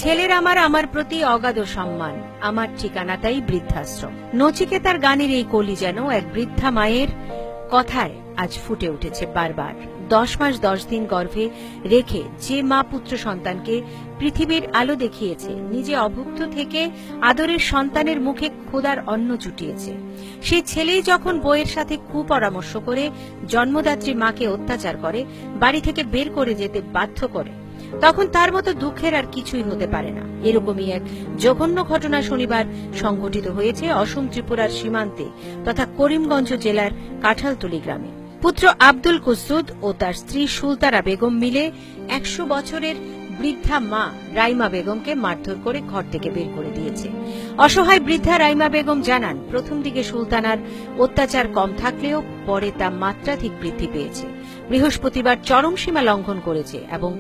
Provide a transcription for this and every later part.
ছেলের আমার প্রতি অগাধ সম্মান, আমার ঠিকানাটাই বৃদ্ধাশ্রম। নচিকেতার গানের এই কলি যেন এক বৃদ্ধা মায়ের কথায় আজ ফুটে উঠেছে বারবার। 10 মাস 10 দিন গর্ভে রেখে যে মা পুত্র সন্তানকে পৃথিবীর আলো দেখিয়েছে, নিজে অভুক্ত থেকে আদরের সন্তানের মুখে ক্ষুধার অন্ন জুটিয়েছে, সেই ছেলেই যখন বইয়ের সাথে কুপরামর্শ করে জন্মদাত্রী মাকে অত্যাচার করে, বাড়ি থেকে বের করে যেতে বাধ্য করে, তখন তার মতো দুঃখের আর কিছুই হতে পারে না। এরকমই এক জঘন্য ঘটনা শনিবার সংঘটিত হয়েছে অসম ত্রিপুরার সীমান্তে তথা করিমগঞ্জ জেলার কাঁঠালতলী গ্রামে। পুত্র আব্দুল কুসুদ ও তার স্ত্রী সুলতারা বেগম মিলে 100 বছরের বৃদ্ধা মা রাইমা বেগমকে মারধর করে ঘর থেকে বের করে দিয়েছে। অসহায় বৃদ্ধা রাইমা বেগম জানান, প্রথম দিকে সুলতানার অত্যাচার কম থাকলেও পরে তা মাত্রাধিক বৃদ্ধি পেয়েছে। বৃহস্পতিবার চরম সীমা লঙ্ঘন করেছে এবং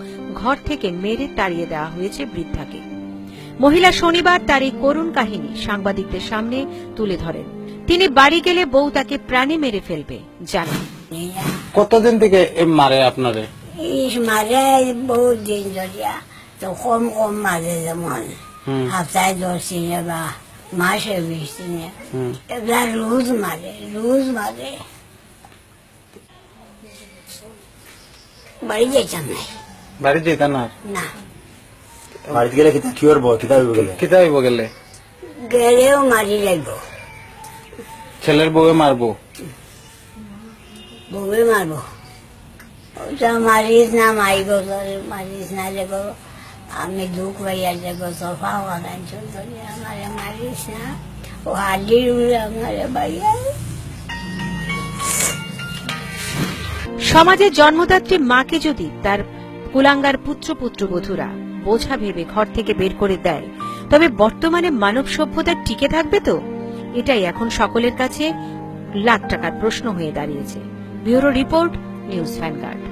ঘর থেকে মেরে তাড়িয়ে দেওয়া হয়েছে বৃদ্ধাকে। মহিলা শনিবার তার এই করুণ কাহিনী সাংবাদিকদের সামনে তুলে ধরেন। তিনি বাড়ি গেলে বউ তাকে প্রাণে মেরে ফেলবে জানান। কতদিন থেকে মারে আপনারে? মারে বহুত দিন ধরিয়া, তো কম কম মারে, যেমন সপ্তাহে 10 দিনে বা মাসে 20 দিনে, এবার রোজ মারে। বাড়ি যেতাম না। বাড়ি যেতা না? না, বাড়িতে গেলে কি করবো? কিতা হইব গেলে? গেলেও মারি লাগব। ছেলের বউয়ে মারবো? বউয়ে মারব। ওটা মারিস না, মারিস না দেখো, আমি দুঃখ পাইয়া দেখো, সফা বাগানছন ধরে আমারে মারিস না, ও হালির উড়ে আমারে বাইয়া। সমাজে জন্মদাত্রী মাকে যদি তার কুলাঙ্গার পুত্র পুত্রবধূরা বোঝা ভেবে ঘর থেকে বের করে দেয়, তবে বর্তমানে মানব সভ্যতা টিকে থাকবে তো? এটাই এখন সকলের কাছে লাখ টাকার প্রশ্ন হয়ে দাঁড়িয়েছে। Bureau report, news vanguard.